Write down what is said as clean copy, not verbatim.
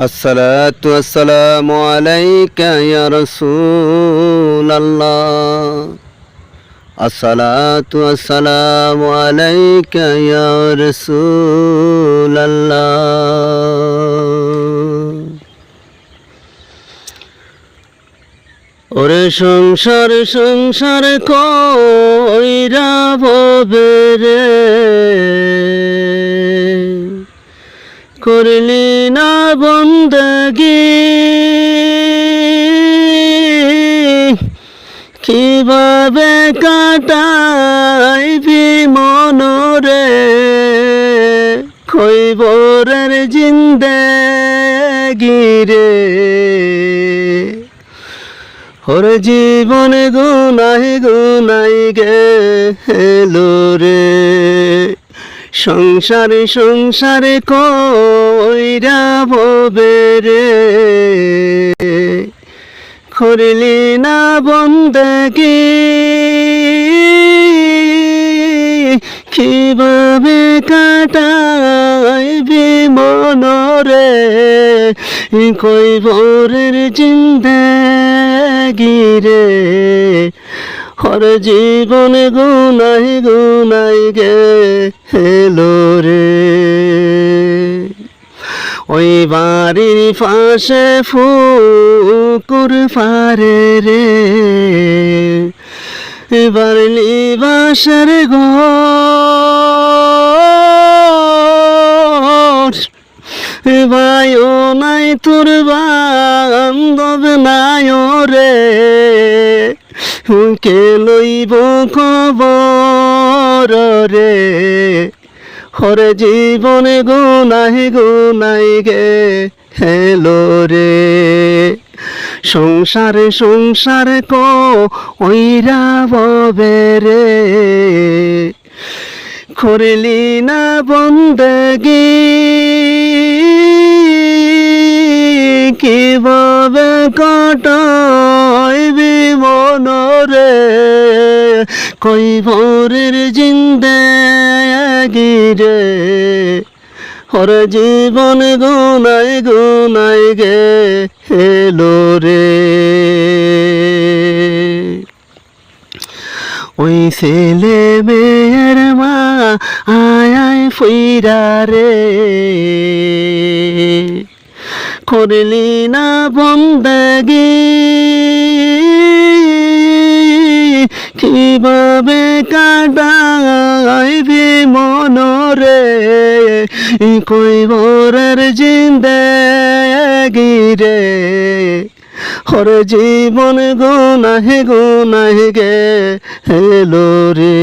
الصلاة والسلام عليك يا رسول الله. الصلاة والسلام عليك يا رسول الله. ওরে সংসার সংসার কইরা ভবে রে, করলি না বন্দগি, কিভাবে কাটাইবি মনরে, খৈবরের জিন্দেগি রে। ওর জীবন গুনাই গুনাই গেলো রে, সংসারে সংসারে কইরা ভবে রে, করলি না বন্দগি, কিভাবে কাটাইবি মনরে, কইবরের জিন্দেগি রে। হর জীবন গুনাই গুনাই গেলো রে। ওই বাড়ির পাশে পুকুর পারে রে, বাড়লি বাসের ঘর, ভাইও নাই তোর বান্ধব নাই রে, কে লইব খবর রে। হরে জীবন গুনাই গুনাই গেলো রে, সংসারে সংসারে কইরা ভবে রে, করলি না বন্দগি, কিভাবে কাটাইবি মনরে, কইবরের জিন্দেগি রে। হর জীবন গুনাই গুনাই গেলো রে। ওই ছেলে মেয়ের মা আয় আয় ফইরা রে, করলি না বন্দগি, কিভাবে কাটাইবি মনরে, কইবরের জিন্দেগি রে। হর জীবন গুনাই গুনাই গেলো রে।